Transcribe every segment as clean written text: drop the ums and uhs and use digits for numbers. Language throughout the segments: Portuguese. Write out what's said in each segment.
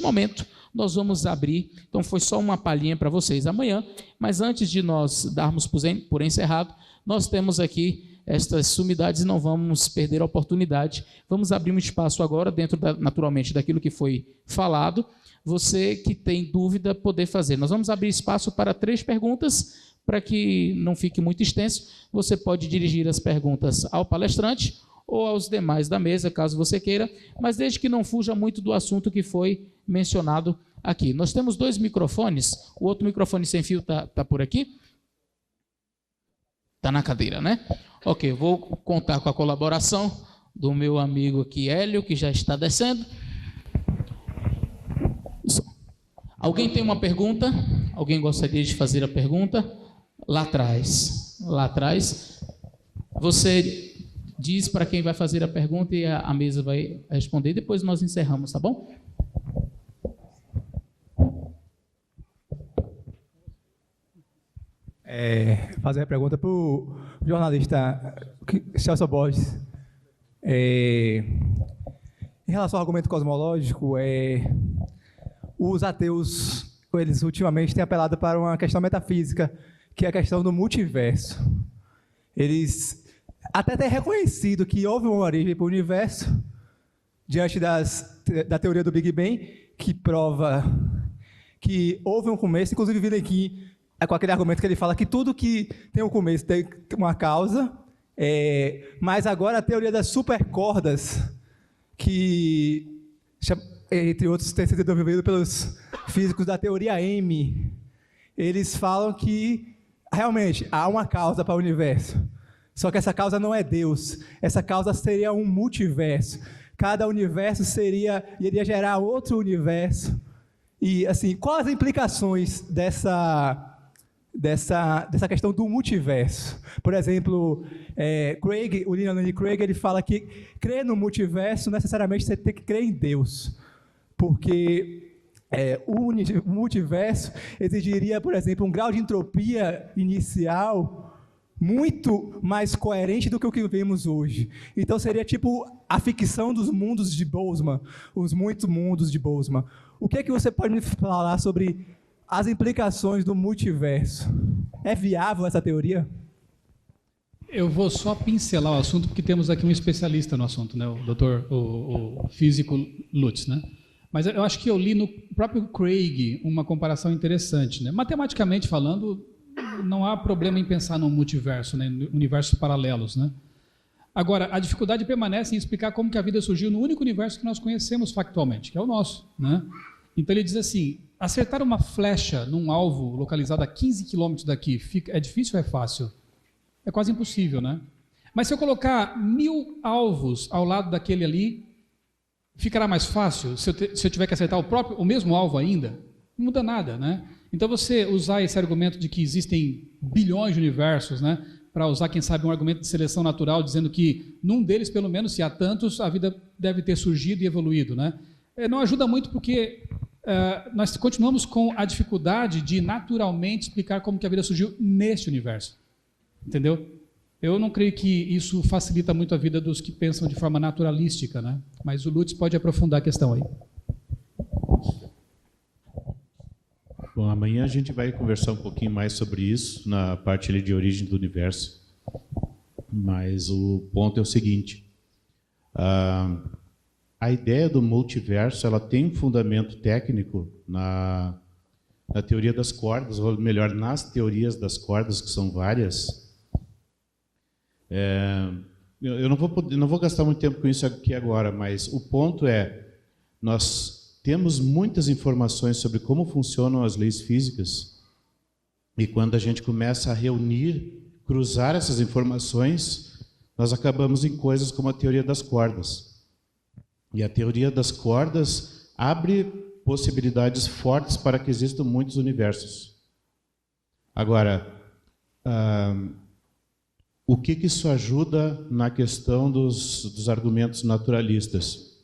momento, nós vamos abrir. Então, foi só uma palhinha para vocês amanhã, mas antes de nós darmos por encerrado, nós temos aqui estas sumidades e não vamos perder a oportunidade. Vamos abrir um espaço agora, naturalmente, daquilo que foi falado. Você que tem dúvida, poder fazer. Nós vamos abrir espaço para 3 perguntas, para que não fique muito extenso. Você pode dirigir as perguntas ao palestrante ou aos demais da mesa, caso você queira, mas desde que não fuja muito do assunto que foi mencionado aqui. Nós temos 2 microfones, o outro microfone sem fio está por aqui? Está na cadeira, né? Ok, vou contar com a colaboração do meu amigo aqui, Hélio, que já está descendo. Alguém tem uma pergunta? Alguém gostaria de fazer a pergunta? Lá atrás. Lá atrás. Você diz para quem vai fazer a pergunta e a mesa vai responder. Depois nós encerramos, tá bom? Fazer a pergunta para o jornalista Celso Borges. Em relação ao argumento cosmológico, os ateus, eles ultimamente têm apelado para uma questão metafísica, que é a questão do multiverso. Eles até têm reconhecido que houve uma origem para o universo, diante da teoria do Big Bang, que prova que houve um começo. Inclusive, Vilenquim, com aquele argumento que ele fala que tudo que tem um começo tem uma causa, mas agora a teoria das supercordas, que, entre outros, tem sido desenvolvido pelos físicos da teoria M, eles falam que realmente há uma causa para o universo, só que essa causa não é Deus, essa causa seria um multiverso, cada universo iria gerar outro universo. E, assim, quais as implicações dessa questão do multiverso? Por exemplo, o William Lane Craig, ele fala que crer no multiverso, necessariamente você tem que crer em Deus, porque o multiverso exigiria, por exemplo, um grau de entropia inicial muito mais coerente do que o que vemos hoje. Então, seria tipo a ficção dos mundos de Boltzmann, os muitos mundos de Boltzmann. O que você pode me falar sobre as implicações do multiverso? É viável essa teoria? Eu vou só pincelar o assunto, porque temos aqui um especialista no assunto, né? O físico Lutz, né? Mas eu acho que eu li no próprio Craig uma comparação interessante, né? Matematicamente falando, não há problema em pensar num multiverso, né? Universos paralelos, né? Agora, a dificuldade permanece em explicar como que a vida surgiu no único universo que nós conhecemos factualmente, que é o nosso, né? Então ele diz assim: acertar uma flecha num alvo localizado a 15 quilômetros daqui é difícil ou é fácil? É quase impossível, né? Mas se eu colocar 1000 alvos ao lado daquele ali, ficará mais fácil? Se eu tiver que acertar o mesmo alvo ainda? Não muda nada, né? Então você usar esse argumento de que existem bilhões de universos, né? Para usar, quem sabe, um argumento de seleção natural, dizendo que num deles, pelo menos, se há tantos, a vida deve ter surgido e evoluído, né? Não ajuda muito porque nós continuamos com a dificuldade de naturalmente explicar como que a vida surgiu neste universo. Entendeu? Eu não creio que isso facilita muito a vida dos que pensam de forma naturalística, né? Mas o Lutz pode aprofundar a questão aí. Bom, amanhã a gente vai conversar um pouquinho mais sobre isso, na parte ali de origem do universo. Mas o ponto é o seguinte: a ideia do multiverso, ela tem um fundamento técnico na teoria das cordas, ou melhor, nas teorias das cordas, que são várias. Eu não vou gastar muito tempo com isso aqui agora, mas o ponto é, nós temos muitas informações sobre como funcionam as leis físicas, e quando a gente começa a reunir, cruzar essas informações, nós acabamos em coisas como a teoria das cordas. E a teoria das cordas abre possibilidades fortes para que existam muitos universos. Agora, o que isso ajuda na questão dos argumentos naturalistas?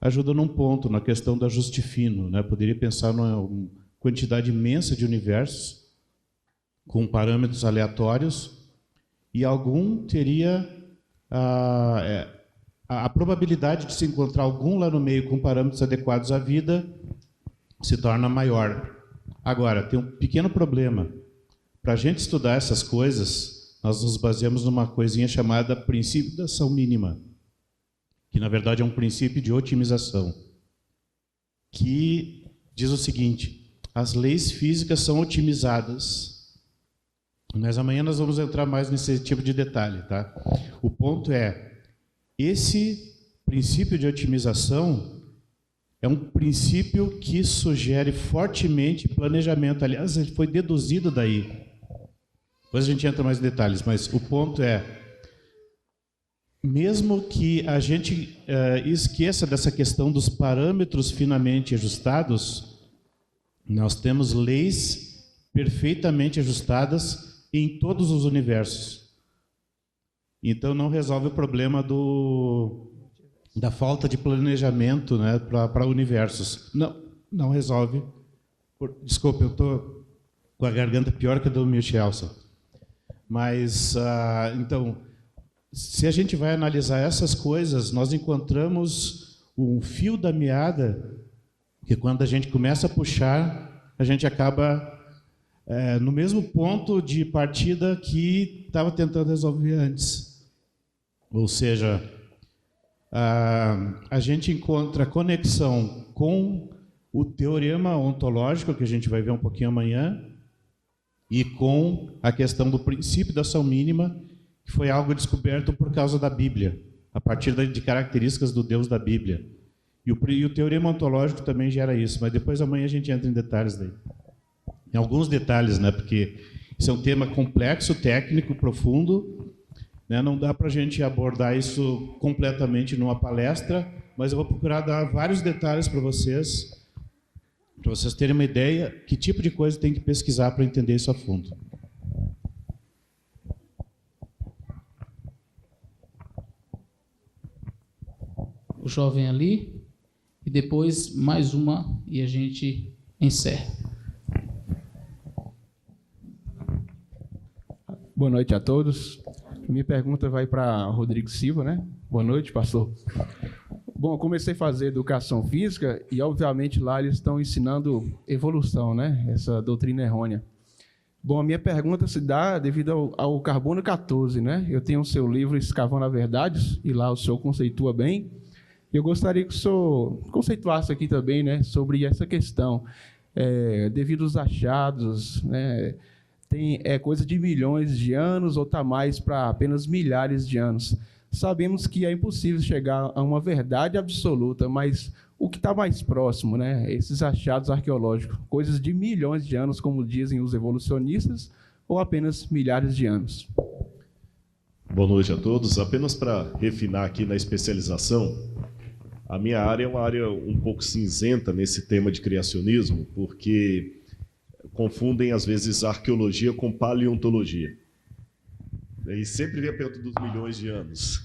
Ajuda num ponto, na questão do ajuste fino, né? Poderia pensar numa quantidade imensa de universos com parâmetros aleatórios, e algum teria a probabilidade de se encontrar algum lá no meio com parâmetros adequados à vida se torna maior. Agora, tem um pequeno problema. Para a gente estudar essas coisas, nós nos baseamos numa coisinha chamada princípio da ação mínima, que na verdade é um princípio de otimização, que diz o seguinte: as leis físicas são otimizadas, mas amanhã nós vamos entrar mais nesse tipo de detalhe, tá? O ponto é, esse princípio de otimização é um princípio que sugere fortemente planejamento. Aliás, ele foi deduzido daí. Depois a gente entra mais em detalhes, mas o ponto é, mesmo que a gente esqueça dessa questão dos parâmetros finamente ajustados, nós temos leis perfeitamente ajustadas em todos os universos. Então não resolve o problema da falta de planejamento, né, para universos. Não resolve. Desculpe, eu estou com a garganta pior que a do Michelson. Mas, então, se a gente vai analisar essas coisas, nós encontramos um fio da meada que, quando a gente começa a puxar, a gente acaba no mesmo ponto de partida que estava tentando resolver antes. Ou seja, a gente encontra conexão com o teorema ontológico, que a gente vai ver um pouquinho amanhã, e com a questão do princípio da ação mínima, que foi algo descoberto por causa da Bíblia, a partir de características do Deus da Bíblia. E o teorema ontológico também gera isso, mas depois amanhã a gente entra em detalhes daí. Em alguns detalhes, né, porque isso é um tema complexo, técnico, profundo, né, não dá para a gente abordar isso completamente numa palestra, mas eu vou procurar dar vários detalhes para vocês terem uma ideia que tipo de coisa tem que pesquisar para entender isso a fundo. O jovem ali, e depois mais uma, e a gente encerra. Boa noite a todos. Minha pergunta vai para Rodrigo Silva, né? Boa noite, pastor. Bom, eu comecei a fazer educação física e, obviamente, lá eles estão ensinando evolução, né? Essa doutrina errônea. Bom, a minha pergunta se dá devido ao carbono 14, né? Eu tenho o seu livro Escavando a Verdade, e lá o senhor conceitua bem. Eu gostaria que o senhor conceituasse aqui também, né, sobre essa questão. Devido aos achados, né, é coisa de milhões de anos ou está mais para apenas milhares de anos. Sabemos que é impossível chegar a uma verdade absoluta, mas o que está mais próximo, né? Esses achados arqueológicos, coisas de milhões de anos, como dizem os evolucionistas, ou apenas milhares de anos? Boa noite a todos. Apenas para refinar aqui na especialização, a minha área é uma área um pouco cinzenta nesse tema de criacionismo, porque confundem, às vezes, arqueologia com paleontologia. E sempre vem a pergunta dos milhões de anos.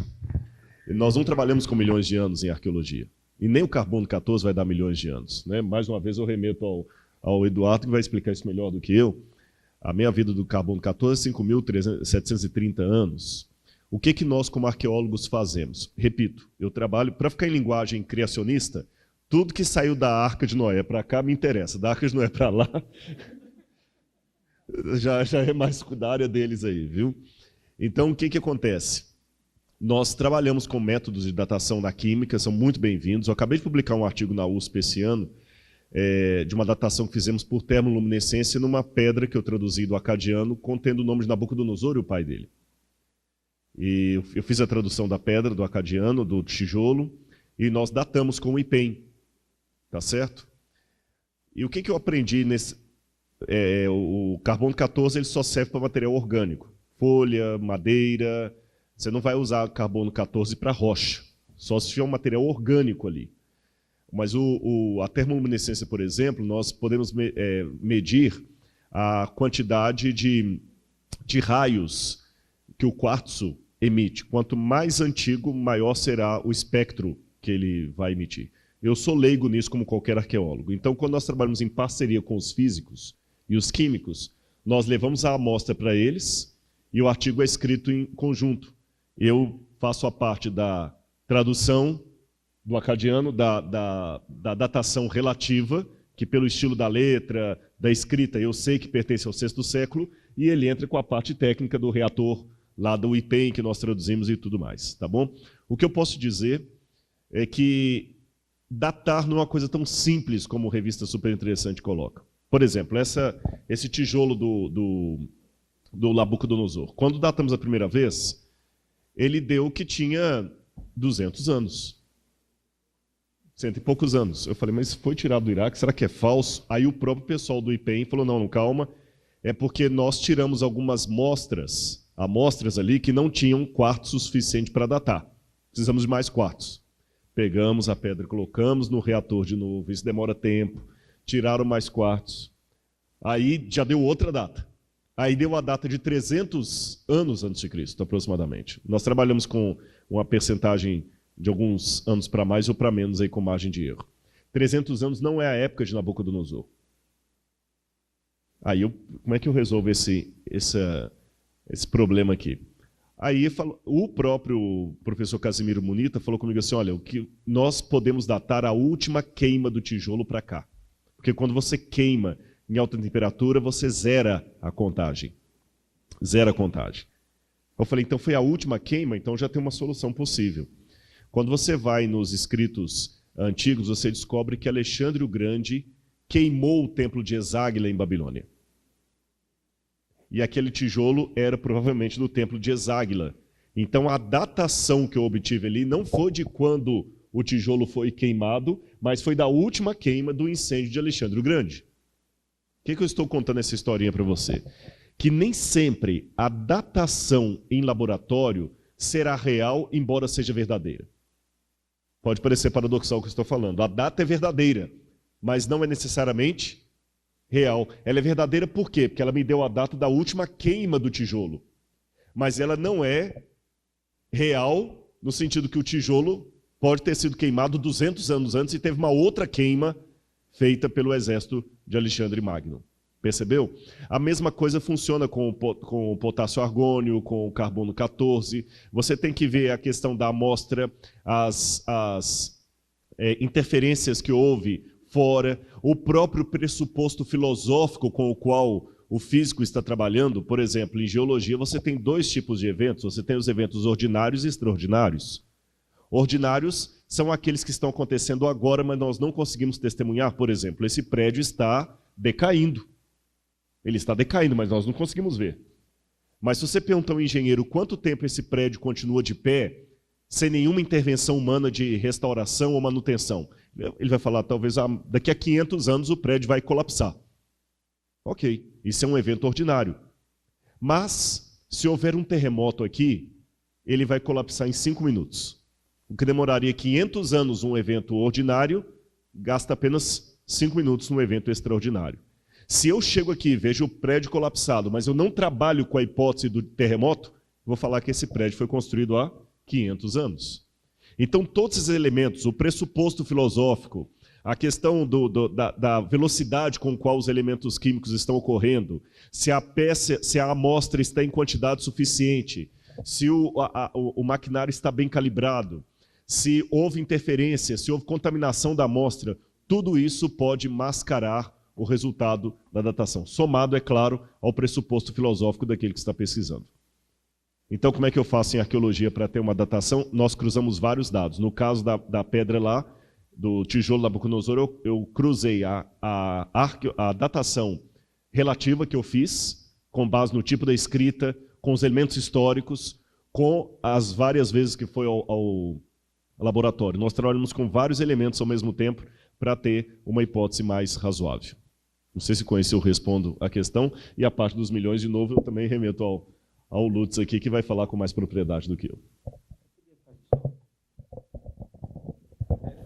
E nós não trabalhamos com milhões de anos em arqueologia. E nem o carbono 14 vai dar milhões de anos, né? Mais uma vez eu remeto ao Eduardo, que vai explicar isso melhor do que eu. A meia vida do carbono 14 é 5.730 anos. O que nós, como arqueólogos, fazemos? Repito, eu trabalho, para ficar em linguagem criacionista, tudo que saiu da Arca de Noé para cá me interessa. Da Arca de Noé para lá, já é mais da área deles aí, viu? Então, o que acontece? Nós trabalhamos com métodos de datação na química, são muito bem-vindos. Eu acabei de publicar um artigo na USP esse ano, de uma datação que fizemos por termoluminescência numa pedra que eu traduzi do acadiano, contendo o nome de Nabucodonosor e o pai dele. E eu fiz a tradução da pedra, do acadiano, do tijolo, e nós datamos com o IPEM. Tá certo? E o que eu aprendi nesse... o carbono 14 ele só serve para material orgânico. Folha, madeira... Você não vai usar carbono 14 para rocha, só se tiver um material orgânico ali. Mas a termoluminescência, por exemplo, nós podemos medir a quantidade de raios que o quartzo emite. Quanto mais antigo, maior será o espectro que ele vai emitir. Eu sou leigo nisso, como qualquer arqueólogo. Então, quando nós trabalhamos em parceria com os físicos e os químicos, nós levamos a amostra para eles e o artigo é escrito em conjunto. Eu faço a parte da tradução do acadiano, da datação relativa, que pelo estilo da letra, da escrita, eu sei que pertence ao sexto século, e ele entra com a parte técnica do reator lá do IPEM, que nós traduzimos e tudo mais, tá bom? O que eu posso dizer é que datar não é uma coisa tão simples como a revista Super Interessante coloca. Por exemplo, esse tijolo do Nabucodonosor. Quando datamos a primeira vez, ele deu que tinha 200 anos. 100 e poucos anos. Eu falei, mas foi tirado do Iraque, será que é falso? Aí o próprio pessoal do IPEM falou, não, calma, é porque nós tiramos algumas amostras ali que não tinham quarto suficiente para datar. Precisamos de mais quartos. Pegamos a pedra, colocamos no reator de novo, isso demora tempo, tiraram mais quartos. Aí já deu outra data. Aí deu a data de 300 anos antes de Cristo, aproximadamente. Nós trabalhamos com uma percentagem de alguns anos para mais ou para menos, aí com margem de erro. 300 anos não é a época de Nabucodonosor. Aí, como é que eu resolvo esse problema aqui? Aí o próprio professor Casimiro Munita falou comigo assim, olha, o que nós podemos datar a última queima do tijolo para cá. Porque quando você queima em alta temperatura, você zera a contagem. Zera a contagem. Eu falei, então foi a última queima, então já tem uma solução possível. Quando você vai nos escritos antigos, você descobre que Alexandre o Grande queimou o templo de Eságuila em Babilônia. E aquele tijolo era provavelmente do templo de Eságuila. Então a datação que eu obtive ali não foi de quando o tijolo foi queimado, mas foi da última queima do incêndio de Alexandre o Grande. O que eu estou contando essa historinha para você? Que nem sempre a datação em laboratório será real, embora seja verdadeira. Pode parecer paradoxal o que eu estou falando. A data é verdadeira, mas não é necessariamente real. Ela é verdadeira por quê? Porque ela me deu a data da última queima do tijolo. Mas ela não é real no sentido que o tijolo pode ter sido queimado 200 anos antes e teve uma outra queima feita pelo exército de Alexandre Magno. Percebeu? A mesma coisa funciona com o potássio argônio, com o carbono 14. Você tem que ver a questão da amostra, as interferências que houve fora, o próprio pressuposto filosófico com o qual o físico está trabalhando. Por exemplo, em geologia você tem dois tipos de eventos. Você tem os eventos ordinários e extraordinários. Ordinários são aqueles que estão acontecendo agora, mas nós não conseguimos testemunhar. Por exemplo, esse prédio está decaindo. Ele está decaindo, mas nós não conseguimos ver. Mas se você perguntar ao engenheiro quanto tempo esse prédio continua de pé, sem nenhuma intervenção humana de restauração ou manutenção, ele vai falar, talvez daqui a 500 anos o prédio vai colapsar. Ok, isso é um evento ordinário. Mas, se houver um terremoto aqui, ele vai colapsar em 5 minutos. O que demoraria 500 anos um evento ordinário, gasta apenas 5 minutos num evento extraordinário. Se eu chego aqui e vejo o prédio colapsado, mas eu não trabalho com a hipótese do terremoto, vou falar que esse prédio foi construído há 500 anos. Então, todos esses elementos, o pressuposto filosófico, a questão da velocidade com qual os elementos químicos estão ocorrendo, se a amostra está em quantidade suficiente, se o maquinário está bem calibrado, se houve interferência, se houve contaminação da amostra, tudo isso pode mascarar o resultado da datação, somado, é claro, ao pressuposto filosófico daquele que está pesquisando. Então, como é que eu faço em arqueologia para ter uma datação? Nós cruzamos vários dados. No caso da pedra lá, do tijolo da Nabucodonosor, eu cruzei a datação relativa que eu fiz, com base no tipo da escrita, com os elementos históricos, com as várias vezes que foi ao laboratório. Nós trabalhamos com vários elementos ao mesmo tempo para ter uma hipótese mais razoável. Não sei se com isso eu respondo a questão, e a parte dos milhões, de novo, eu também remeto ao Lutz aqui, que vai falar com mais propriedade do que eu.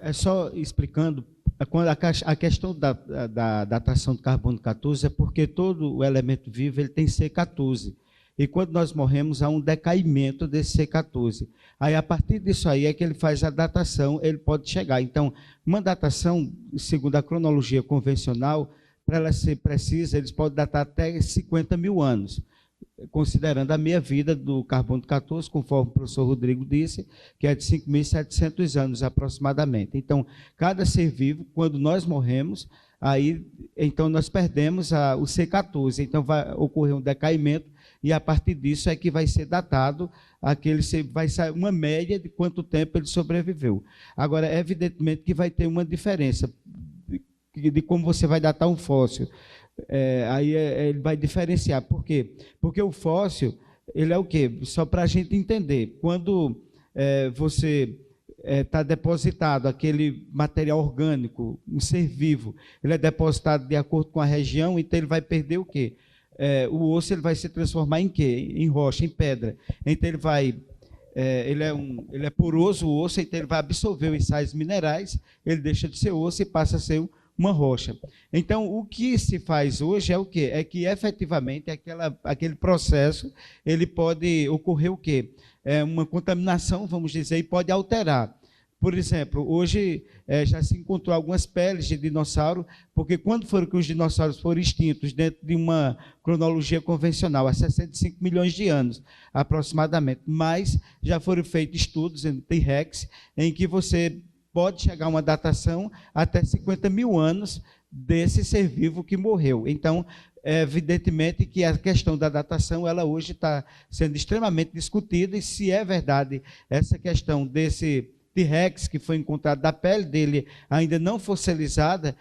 É só explicando, a questão da datação do carbono 14 é porque todo o elemento vivo ele tem C14. E quando nós morremos, há um decaimento desse C14. Aí, a partir disso aí, é que ele faz a datação, ele pode chegar. Então, uma datação, segundo a cronologia convencional, para ela ser precisa, eles podem datar até 50 mil anos, considerando a meia-vida do carbono 14, conforme o professor Rodrigo disse, que é de 5.700 anos aproximadamente. Então, cada ser vivo, quando nós morremos, aí então nós perdemos o C14, então vai ocorrer um decaimento, e a partir disso é que vai ser datado vai sair uma média de quanto tempo ele sobreviveu. Agora, evidentemente que vai ter uma diferença de como você vai datar um fóssil. Ele vai diferenciar. Por quê? Porque o fóssil, ele é o quê? Só para a gente entender, quando você está depositado aquele material orgânico, um ser vivo, ele é depositado de acordo com a região, então ele vai perder o quê? O osso ele vai se transformar em quê? Em rocha, em pedra. Então ele é poroso, o osso, então ele vai absorver os sais minerais, ele deixa de ser osso e passa a ser uma rocha. Então, o que se faz hoje é o quê? É que, efetivamente, aquele processo, ele pode ocorrer o quê? Uma contaminação, vamos dizer, e pode alterar. Por exemplo, hoje já se encontrou algumas peles de dinossauro, porque quando foram que os dinossauros foram extintos, dentro de uma cronologia convencional, há 65 milhões de anos, aproximadamente. Mas já foram feitos estudos em T-Rex, em que você pode chegar a uma datação até 50 mil anos desse ser vivo que morreu. Então, evidentemente que a questão da datação, ela hoje está sendo extremamente discutida, e se é verdade essa questão desse T-Rex que foi encontrado, da pele dele ainda não fossilizada,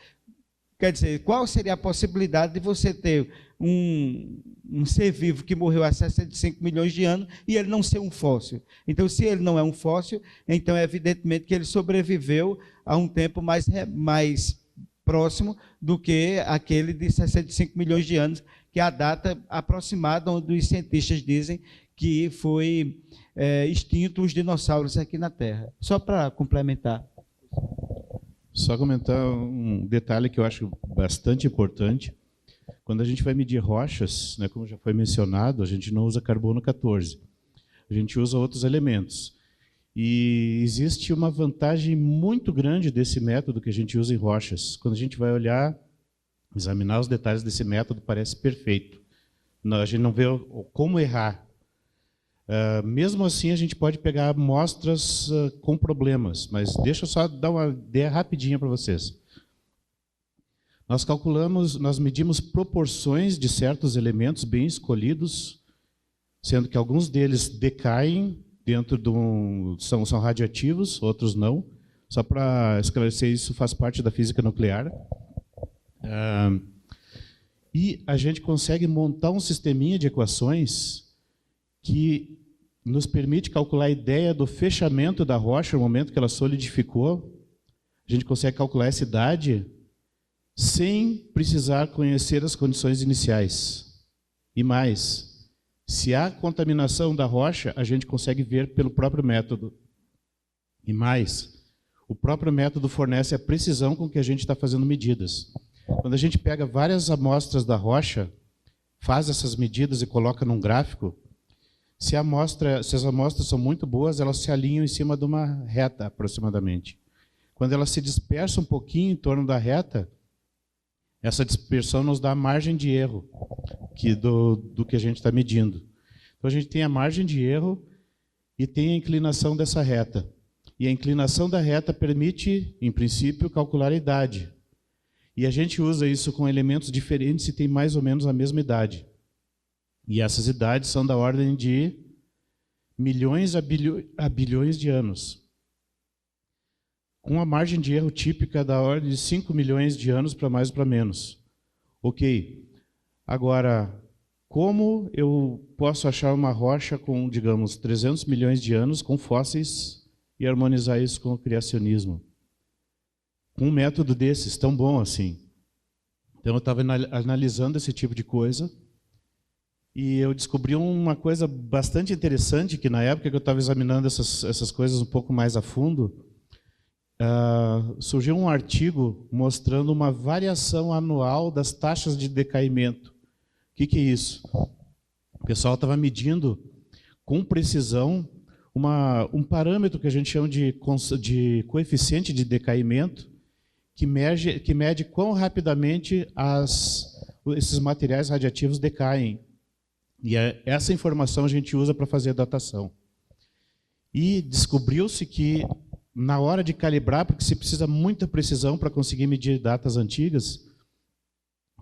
quer dizer, qual seria a possibilidade de você ter um ser vivo que morreu há 65 milhões de anos e ele não ser um fóssil? Então, se ele não é um fóssil, então é evidentemente que ele sobreviveu a um tempo mais próximo do que aquele de 65 milhões de anos, que é a data aproximada onde os cientistas dizem que foi extinto os dinossauros aqui na Terra. Só para complementar. Só comentar um detalhe que eu acho bastante importante. Quando a gente vai medir rochas, né, como já foi mencionado, a gente não usa carbono 14. A gente usa outros elementos. E existe uma vantagem muito grande desse método que a gente usa em rochas. Quando a gente vai olhar, examinar os detalhes desse método, parece perfeito. A gente não vê como errar. Mesmo assim, a gente pode pegar amostras com problemas, mas deixa eu só dar uma ideia rapidinha para vocês. Nós medimos proporções de certos elementos bem escolhidos, sendo que alguns deles decaem dentro são radioativos, outros não. Só para esclarecer, isso faz parte da física nuclear. E a gente consegue montar um sisteminha de equações que nos permite calcular a ideia do fechamento da rocha no momento que ela solidificou. A gente consegue calcular essa idade sem precisar conhecer as condições iniciais. E mais, se há contaminação da rocha, a gente consegue ver pelo próprio método. E mais, o próprio método fornece a precisão com que a gente está fazendo medidas. Quando a gente pega várias amostras da rocha, faz essas medidas e coloca num gráfico, se as amostras são muito boas, elas se alinham em cima de uma reta, aproximadamente. Quando elas se dispersam um pouquinho em torno da reta, essa dispersão nos dá a margem de erro do que a gente está medindo. Então, a gente tem a margem de erro e tem a inclinação dessa reta. E a inclinação da reta permite, em princípio, calcular a idade. E a gente usa isso com elementos diferentes e tem mais ou menos a mesma idade. E essas idades são da ordem de milhões a bilhões de anos. Com a margem de erro típica da ordem de 5 milhões de anos para mais ou para menos. Ok. Agora, como eu posso achar uma rocha com, digamos, 300 milhões de anos com fósseis e harmonizar isso com o criacionismo? Com um método desses, tão bom assim. Então, eu estava analisando esse tipo de coisa e eu descobri uma coisa bastante interessante, que na época que eu estava examinando essas coisas um pouco mais a fundo, surgiu um artigo mostrando uma variação anual das taxas de decaimento. O que é isso? O pessoal estava medindo com precisão um parâmetro que a gente chama de coeficiente de decaimento, que mede quão rapidamente esses materiais radiativos decaem. E essa informação a gente usa para fazer a datação. E descobriu-se que, na hora de calibrar, porque se precisa muita precisão para conseguir medir datas antigas,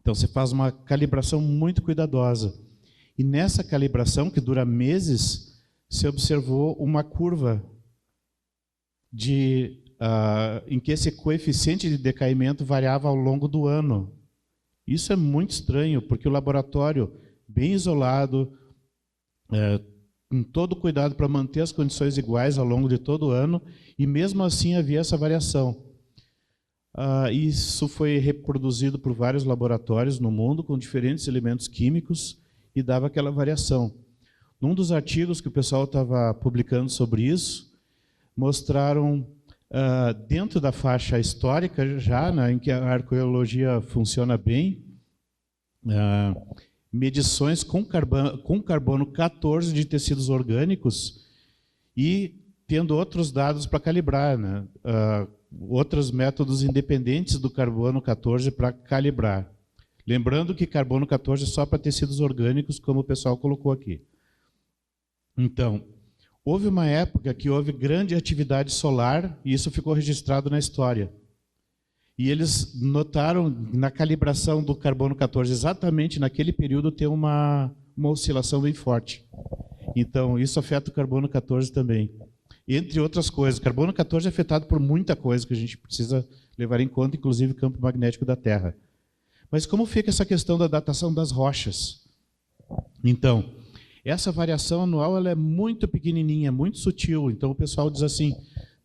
Então, você faz uma calibração muito cuidadosa. E nessa calibração, que dura meses, se observou uma curva em que esse coeficiente de decaimento variava ao longo do ano. Isso é muito estranho, porque o laboratório, bem isolado, com todo cuidado para manter as condições iguais ao longo de todo o ano, e mesmo assim havia essa variação. Isso foi reproduzido por vários laboratórios no mundo, com diferentes elementos químicos, e dava aquela variação. Num dos artigos que o pessoal estava publicando sobre isso, mostraram, dentro da faixa histórica, já, né, em que a arqueologia funciona bem, medições com carbono 14 de tecidos orgânicos e tendo outros dados para calibrar, né, outros métodos independentes do carbono 14 para calibrar. Lembrando que carbono 14 é só para tecidos orgânicos, como o pessoal colocou aqui. Então, houve uma época que houve grande atividade solar, e isso ficou registrado na história. E eles notaram, na calibração do carbono 14, exatamente naquele período, ter uma oscilação bem forte. Então, isso afeta o carbono 14 também. Entre outras coisas, o carbono 14 é afetado por muita coisa que a gente precisa levar em conta, inclusive o campo magnético da Terra. Mas como fica essa questão da datação das rochas? Então, essa variação anual ela é muito pequenininha, muito sutil. Então o pessoal diz assim,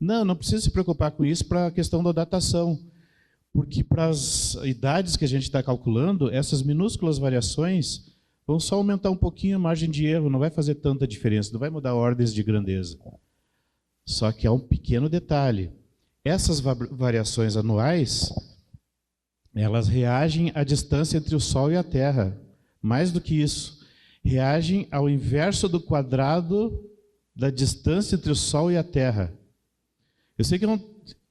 não precisa se preocupar com isso para a questão da datação, porque para as idades que a gente está calculando, essas minúsculas variações vão só aumentar um pouquinho a margem de erro, não vai fazer tanta diferença, não vai mudar ordens de grandeza. Só que há um pequeno detalhe. Essas variações anuais, elas reagem à distância entre o Sol e a Terra. Mais do que isso, reagem ao inverso do quadrado da distância entre o Sol e a Terra. Eu sei que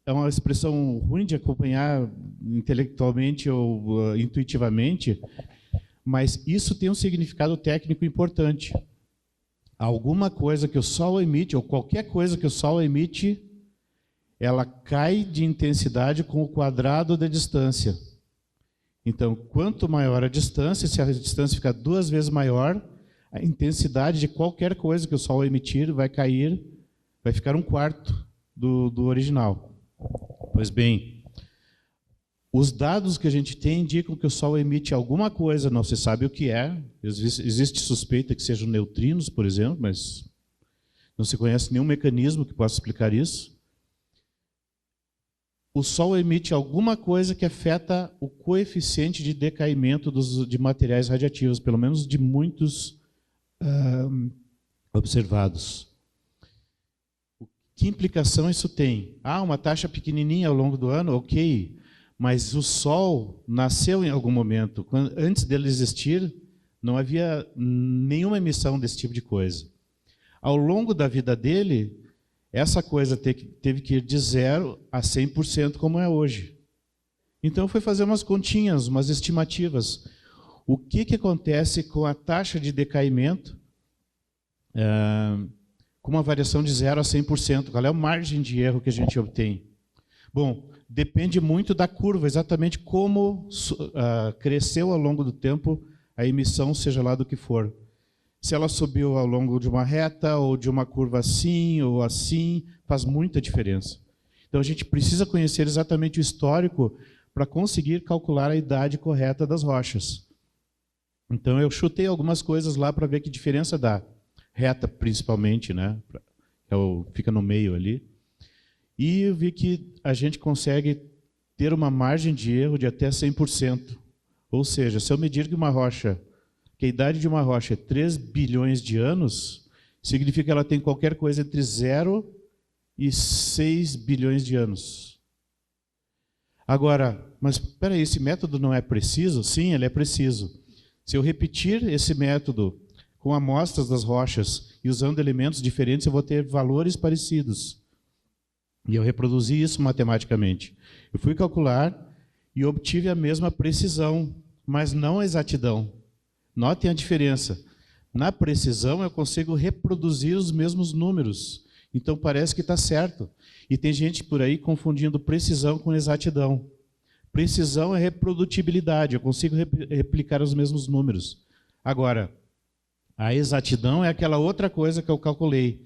é uma expressão ruim de acompanhar intelectualmente ou intuitivamente, mas isso tem um significado técnico importante. Alguma coisa que o Sol emite, ou qualquer coisa que o Sol emite, ela cai de intensidade com o quadrado da distância. Então, quanto maior a distância, se a distância ficar 2 vezes maior, a intensidade de qualquer coisa que o Sol emitir vai cair, vai ficar 1/4 do original. Pois bem, os dados que a gente tem indicam que o Sol emite alguma coisa, não se sabe o que é. Existe suspeita que sejam neutrinos, por exemplo, mas não se conhece nenhum mecanismo que possa explicar isso. O Sol emite alguma coisa que afeta o coeficiente de decaimento de materiais radiativos, pelo menos de muitos observados. Que implicação isso tem? Uma taxa pequenininha ao longo do ano, ok, mas o Sol nasceu em algum momento. Antes dele existir, não havia nenhuma emissão desse tipo de coisa. Ao longo da vida dele, essa coisa teve que ir de 0 a 100% como é hoje. Então foi fazer umas continhas, umas estimativas. O que acontece com a taxa de decaimento com uma variação de 0 a 100%? Qual é a margem de erro que a gente obtém? Bom, depende muito da curva, exatamente como cresceu ao longo do tempo a emissão, seja lá do que for. Se ela subiu ao longo de uma reta, ou de uma curva assim, ou assim, faz muita diferença. Então a gente precisa conhecer exatamente o histórico para conseguir calcular a idade correta das rochas. Então eu chutei algumas coisas lá para ver que diferença dá. Reta, principalmente, né? Fica no meio ali. E eu vi que a gente consegue ter uma margem de erro de até 100%. Ou seja, se eu medir que a idade de uma rocha é 3 bilhões de anos, significa que ela tem qualquer coisa entre 0 e 6 bilhões de anos. Agora, mas espera aí, esse método não é preciso? Sim, ele é preciso. Se eu repetir esse método com amostras das rochas e usando elementos diferentes, eu vou ter valores parecidos. E eu reproduzi isso matematicamente. Eu fui calcular e obtive a mesma precisão, mas não a exatidão. Notem a diferença. Na precisão, eu consigo reproduzir os mesmos números. Então, parece que está certo. E tem gente por aí confundindo precisão com exatidão. Precisão é reprodutibilidade, eu consigo replicar os mesmos números. Agora, a exatidão é aquela outra coisa que eu calculei.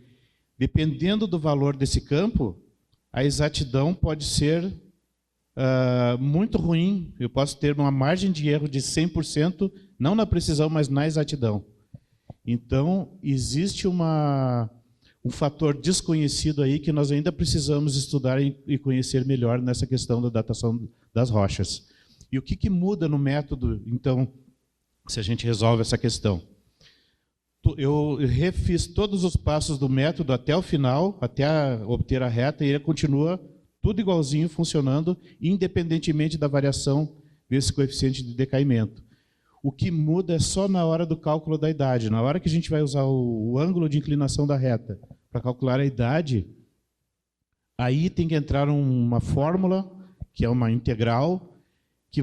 Dependendo do valor desse campo, a exatidão pode ser muito ruim. Eu posso ter uma margem de erro de 100%, não na precisão, mas na exatidão. Então, existe um fator desconhecido aí que nós ainda precisamos estudar e conhecer melhor nessa questão da datação das rochas. E o que muda no método, então, se a gente resolve essa questão? Eu refiz todos os passos do método até o final, até obter a reta, e ele continua tudo igualzinho, funcionando, independentemente da variação desse coeficiente de decaimento. O que muda é só na hora do cálculo da idade. Na hora que a gente vai usar o ângulo de inclinação da reta para calcular a idade, aí tem que entrar uma fórmula, que é uma integral, que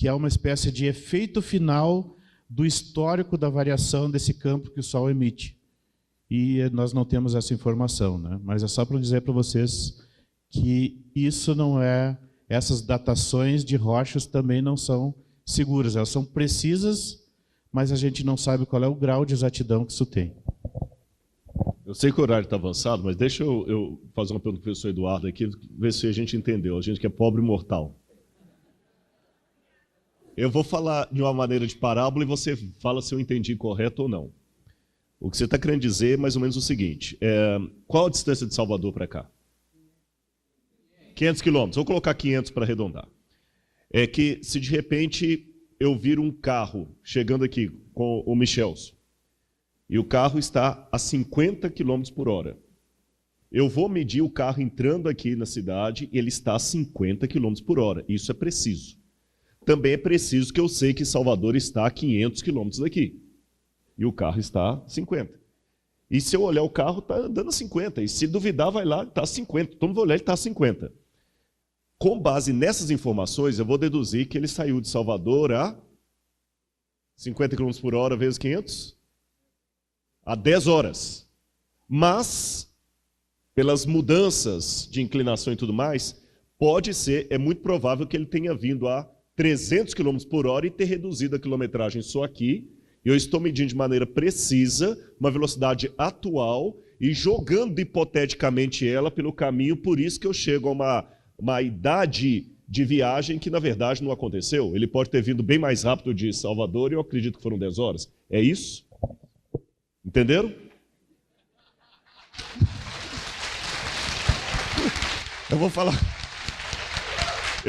é uma espécie de efeito final do histórico da variação desse campo que o Sol emite. E nós não temos essa informação, né? Mas é só para dizer para vocês que isso não é... Essas datações de rochas também não são seguras. Elas são precisas, mas a gente não sabe qual é o grau de exatidão que isso tem. Eu sei que o horário está avançado, mas deixa eu fazer uma pergunta para o professor Eduardo aqui, ver se a gente entendeu. A gente que é pobre e mortal. Eu vou falar de uma maneira de parábola e você fala se eu entendi correto ou não. O que você está querendo dizer é mais ou menos o seguinte. Qual a distância de Salvador para cá? 500 quilômetros. Vou colocar 500 para arredondar. É que se de repente eu vir um carro chegando aqui com o Michelson, e o carro está a 50 km por hora. Eu vou medir o carro entrando aqui na cidade e ele está a 50 km por hora. Isso é preciso. Também é preciso que eu sei que Salvador está a 500 km daqui. E o carro está a 50. E se eu olhar o carro, está andando a 50. E se duvidar, vai lá, está a 50. Então, vou olhar, ele está a 50. Com base nessas informações, eu vou deduzir que ele saiu de Salvador a 50 km por hora vezes 500? A 10 horas. Mas, pelas mudanças de inclinação e tudo mais, pode ser, é muito provável que ele tenha vindo a 300 km por hora e ter reduzido a quilometragem só aqui. Eu estou medindo de maneira precisa uma velocidade atual e jogando hipoteticamente ela pelo caminho, por isso que eu chego a uma idade de viagem que, na verdade, não aconteceu. Ele pode ter vindo bem mais rápido de Salvador e eu acredito que foram 10 horas. É isso? Entenderam? Eu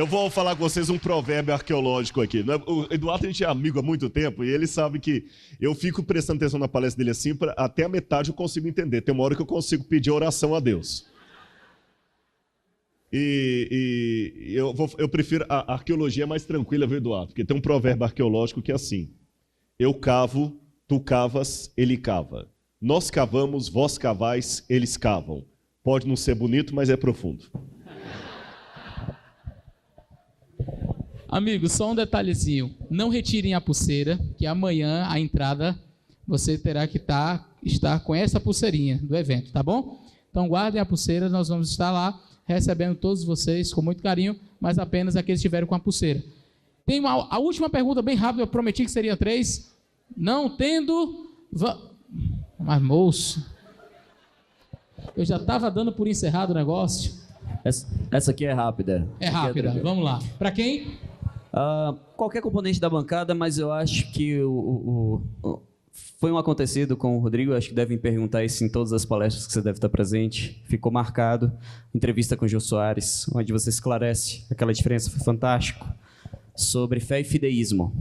vou falar com vocês um provérbio arqueológico aqui. O Eduardo, a gente é amigo há muito tempo e ele sabe que eu fico prestando atenção na palestra dele assim, até a metade eu consigo entender. Tem uma hora que eu consigo pedir oração a Deus. E eu prefiro... A arqueologia é mais tranquila, viu, Eduardo? Porque tem um provérbio arqueológico que é assim. Eu cavo, tu cavas, ele cava. Nós cavamos, vós cavais, eles cavam. Pode não ser bonito, mas é profundo. Amigos, só um detalhezinho. Não retirem a pulseira, que amanhã, a entrada, você terá que estar com essa pulseirinha do evento, tá bom? Então, guardem a pulseira, nós vamos estar lá recebendo todos vocês com muito carinho, mas apenas aqueles que estiveram com a pulseira. Tem a última pergunta bem rápida, eu prometi que seria 3. Não tendo... Mas, moço, eu já estava dando por encerrado o negócio. Essa aqui é rápida. É rápida, vamos lá. Para quem? Qualquer componente da bancada, mas eu acho que foi um acontecido com o Rodrigo, eu acho que devem perguntar isso em todas as palestras que você deve estar presente. Ficou marcado, entrevista com o Jô Soares, onde você esclarece aquela diferença, foi fantástico, sobre fé e fideísmo.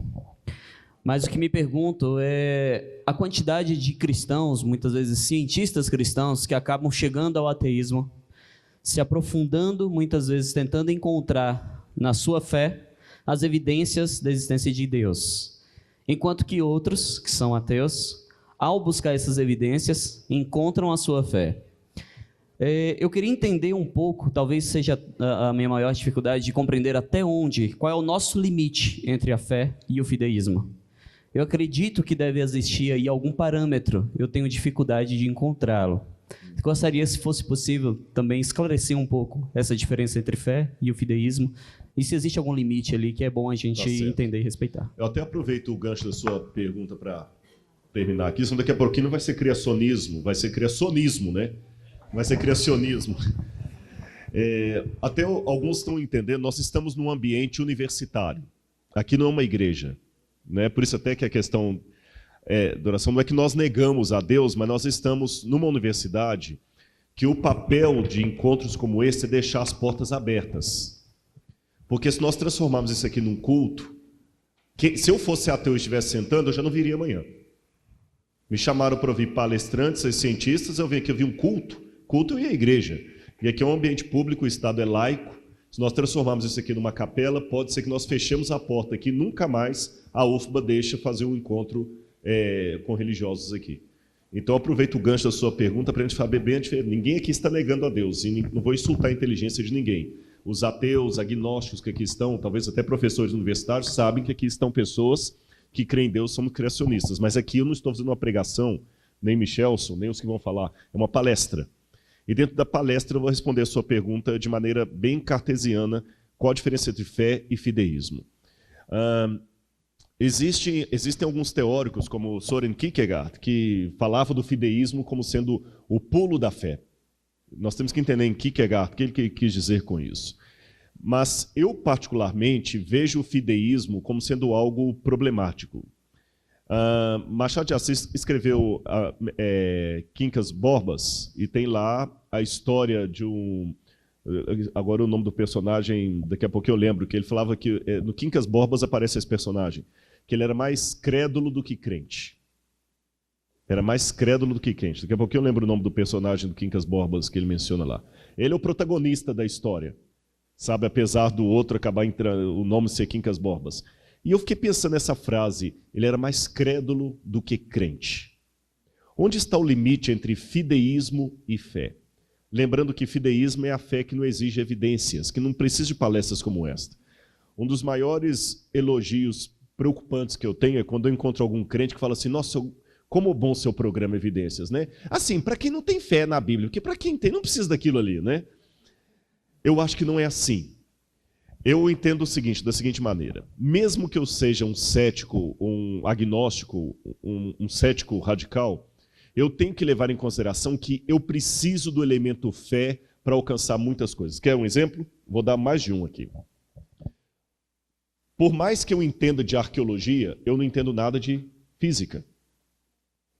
Mas o que me pergunto é a quantidade de cristãos, muitas vezes cientistas cristãos, que acabam chegando ao ateísmo, se aprofundando, muitas vezes tentando encontrar na sua fé as evidências da existência de Deus. Enquanto que outros, que são ateus, ao buscar essas evidências, encontram a sua fé. Eu queria entender um pouco, talvez seja a minha maior dificuldade, de compreender até onde, qual é o nosso limite entre a fé e o fideísmo. Eu acredito que deve existir aí algum parâmetro, eu tenho dificuldade de encontrá-lo. Gostaria, se fosse possível, também esclarecer um pouco essa diferença entre fé e o fideísmo, E se existe algum limite ali que é bom a gente entender e respeitar. Eu até aproveito o gancho da sua pergunta para terminar aqui, senão daqui a pouquinho não vai ser criacionismo, vai ser criacionismo, né? Vai ser criacionismo. Até alguns estão entendendo, nós estamos num ambiente universitário. Aqui não é uma igreja, né? Por isso até que a questão da oração não é que nós negamos a Deus, mas nós estamos numa universidade que o papel de encontros como esse é deixar as portas abertas. Porque se nós transformarmos isso aqui num culto, se eu fosse ateu e estivesse sentando, eu já não viria amanhã. Me chamaram para ouvir palestrantes e cientistas, eu vim aqui ouvir um culto eu ia à igreja. E aqui é um ambiente público, o Estado é laico. Se nós transformarmos isso aqui numa capela, pode ser que nós fechemos a porta aqui, nunca mais a UFBA deixa fazer um encontro com religiosos aqui. Então, aproveito o gancho da sua pergunta para a gente falar bem diferente. Ninguém aqui está negando a Deus, e não vou insultar a inteligência de ninguém. Os ateus, agnósticos que aqui estão, talvez até professores universitários, sabem que aqui estão pessoas que creem em Deus, somos criacionistas. Mas aqui eu não estou fazendo uma pregação, nem Michelson, nem os que vão falar. É uma palestra. E dentro da palestra eu vou responder a sua pergunta de maneira bem cartesiana, qual a diferença entre fé e fideísmo. Existem alguns teóricos, como Søren Kierkegaard, que falavam do fideísmo como sendo o pulo da fé. Nós temos que entender em Kierkegaard o que ele quis dizer com isso. Mas eu, particularmente, vejo o fideísmo como sendo algo problemático. Machado de Assis escreveu Quincas Borbas, e tem lá a história de agora o nome do personagem, daqui a pouco eu lembro, que ele falava que no Quincas Borbas aparece esse personagem, que ele era mais crédulo do que crente. Era mais crédulo do que crente. Daqui a pouco eu lembro o nome do personagem do Quincas Borbas que ele menciona lá. Ele é o protagonista da história, sabe? Apesar do outro acabar entrando, o nome ser Quincas Borbas. E eu fiquei pensando nessa frase, ele era mais crédulo do que crente. Onde está o limite entre fideísmo e fé? Lembrando que fideísmo é a fé que não exige evidências, que não precisa de palestras como esta. Um dos maiores elogios preocupantes que eu tenho é quando eu encontro algum crente que fala assim, nossa, como bom seu programa Evidências, né? Assim, para quem não tem fé na Bíblia, porque para quem tem, não precisa daquilo ali, né? Eu acho que não é assim. Eu entendo o seguinte, da seguinte maneira, mesmo que eu seja um cético, um agnóstico, um cético radical, eu tenho que levar em consideração que eu preciso do elemento fé para alcançar muitas coisas. Quer um exemplo? Vou dar mais de um aqui. Por mais que eu entenda de arqueologia, eu não entendo nada de física.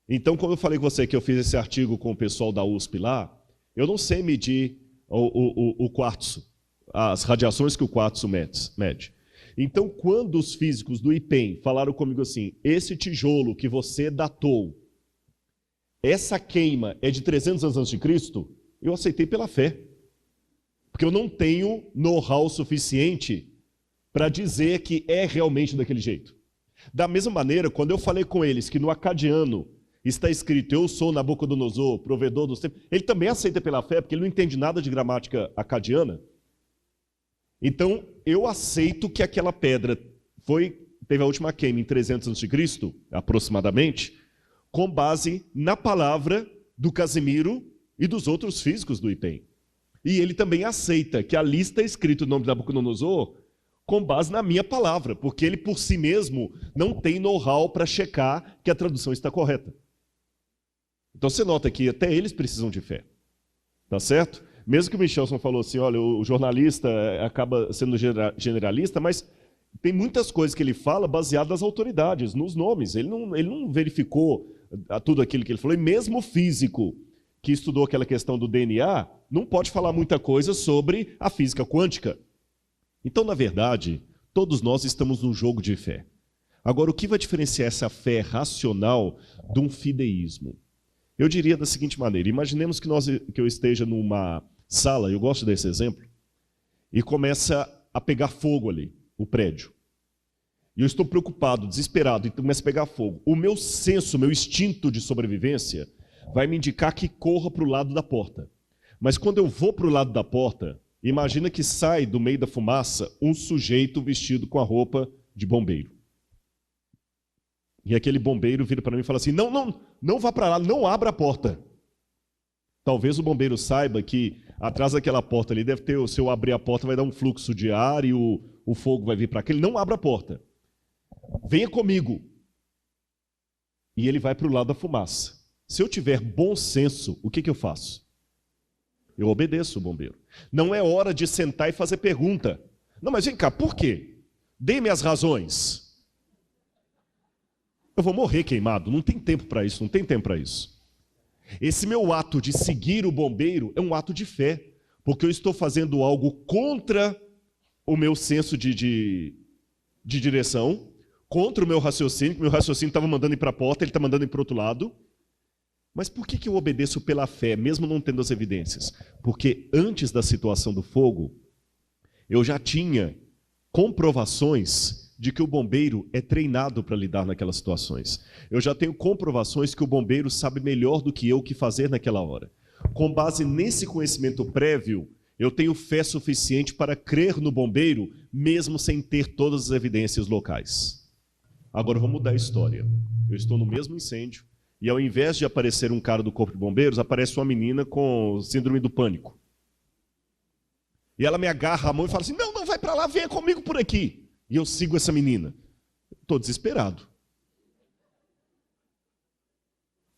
Então, como eu falei com você que eu fiz esse artigo com o pessoal da USP lá, eu não sei medir o quartzo, as radiações que o quartzo mede. Então, quando os físicos do IPEM falaram comigo assim, esse tijolo que você datou, essa queima é de 300 anos antes de Cristo, eu aceitei pela fé. Porque eu não tenho know-how suficiente para dizer que é realmente daquele jeito. Da mesma maneira, quando eu falei com eles que no acadiano está escrito, eu sou Nabucodonosor, provedor dos tempos, ele também aceita pela fé, porque ele não entende nada de gramática acadiana. Então, eu aceito que aquela pedra teve a última queima em 300 a.C., aproximadamente, com base na palavra do Casimiro e dos outros físicos do IPEM. E ele também aceita que ali está escrito o nome de Nabucodonosor com base na minha palavra, porque ele por si mesmo não tem know-how para checar que a tradução está correta. Então você nota que até eles precisam de fé. Tá certo? Mesmo que o Michelson falou assim, olha, o jornalista acaba sendo generalista, mas tem muitas coisas que ele fala baseadas nas autoridades, nos nomes. Ele não verificou tudo aquilo que ele falou. E mesmo o físico que estudou aquela questão do DNA não pode falar muita coisa sobre a física quântica. Então, na verdade, todos nós estamos num jogo de fé. Agora, o que vai diferenciar essa fé racional de um fideísmo? Eu diria da seguinte maneira, imaginemos que eu esteja numa sala, eu gosto desse exemplo, e começa a pegar fogo ali, o prédio. E eu estou preocupado, desesperado, e começa a pegar fogo. O meu senso, o meu instinto de sobrevivência vai me indicar que corra para o lado da porta. Mas quando eu vou para o lado da porta, imagina que sai do meio da fumaça um sujeito vestido com a roupa de bombeiro. E aquele bombeiro vira para mim e fala assim, não vá para lá, não abra a porta. Talvez o bombeiro saiba que atrás daquela porta ali deve ter, se eu abrir a porta vai dar um fluxo de ar e o o fogo vai vir para cá, ele não abre a porta. Venha comigo. E ele vai para o lado da fumaça. Se eu tiver bom senso, o que eu faço? Eu obedeço o bombeiro. Não é hora de sentar e fazer pergunta. Não, mas vem cá, por quê? Dê-me as razões. Eu vou morrer queimado, não tem tempo para isso, não tem tempo para isso. Esse meu ato de seguir o bombeiro é um ato de fé, porque eu estou fazendo algo contra o meu senso de direção, contra o meu raciocínio, que meu raciocínio estava mandando ir para a porta, ele está mandando ir para o outro lado. Mas por que eu obedeço pela fé, mesmo não tendo as evidências? Porque antes da situação do fogo, eu já tinha comprovações de que o bombeiro é treinado para lidar naquelas situações. Eu já tenho comprovações que o bombeiro sabe melhor do que eu o que fazer naquela hora. Com base nesse conhecimento prévio, eu tenho fé suficiente para crer no bombeiro, mesmo sem ter todas as evidências locais. Agora vamos mudar a história. Eu estou no mesmo incêndio, e ao invés de aparecer um cara do corpo de bombeiros, aparece uma menina com síndrome do pânico. E ela me agarra a mão e fala assim, não, vai para lá, venha comigo por aqui. E eu sigo essa menina. Estou desesperado.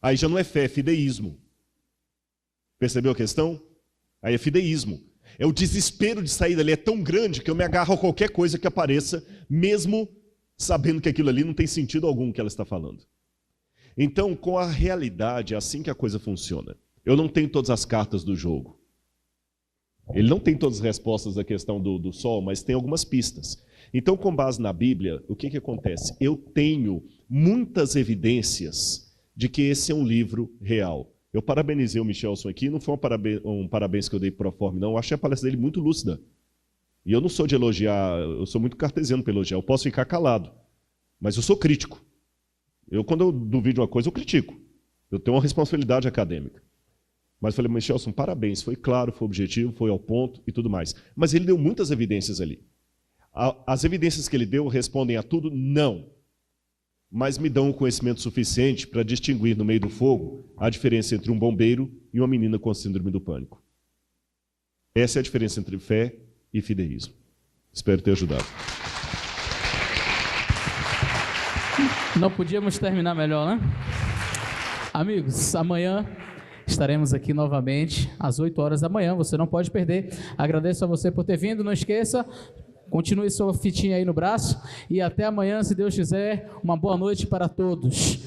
Aí já não é fé, é fideísmo. Percebeu a questão? Aí é fideísmo. É o desespero de sair dali, é tão grande que eu me agarro a qualquer coisa que apareça, mesmo sabendo que aquilo ali não tem sentido algum que ela está falando. Então, com a realidade, é assim que a coisa funciona. Eu não tenho todas as cartas do jogo. Ele não tem todas as respostas da questão do sol, mas tem algumas pistas. Então, com base na Bíblia, o que acontece? Eu tenho muitas evidências de que esse é um livro real. Eu parabenizei o Michelson aqui, não foi um parabéns que eu dei pro forma, não. Eu achei a palestra dele muito lúcida. E eu não sou de elogiar, eu sou muito cartesiano para elogiar. Eu posso ficar calado, mas eu sou crítico. Quando eu duvido de uma coisa, eu critico. Eu tenho uma responsabilidade acadêmica. Mas eu falei, Michelson, parabéns, foi claro, foi objetivo, foi ao ponto e tudo mais. Mas ele deu muitas evidências ali. As evidências que ele deu respondem a tudo? Não. Mas me dão um conhecimento suficiente para distinguir no meio do fogo a diferença entre um bombeiro e uma menina com síndrome do pânico. Essa é a diferença entre fé e fideísmo. Espero ter ajudado. Não podíamos terminar melhor, né? Amigos, amanhã estaremos aqui novamente às 8 horas da manhã, você não pode perder. Agradeço a você por ter vindo, não esqueça, continue sua fitinha aí no braço e até amanhã, se Deus quiser. Uma boa noite para todos.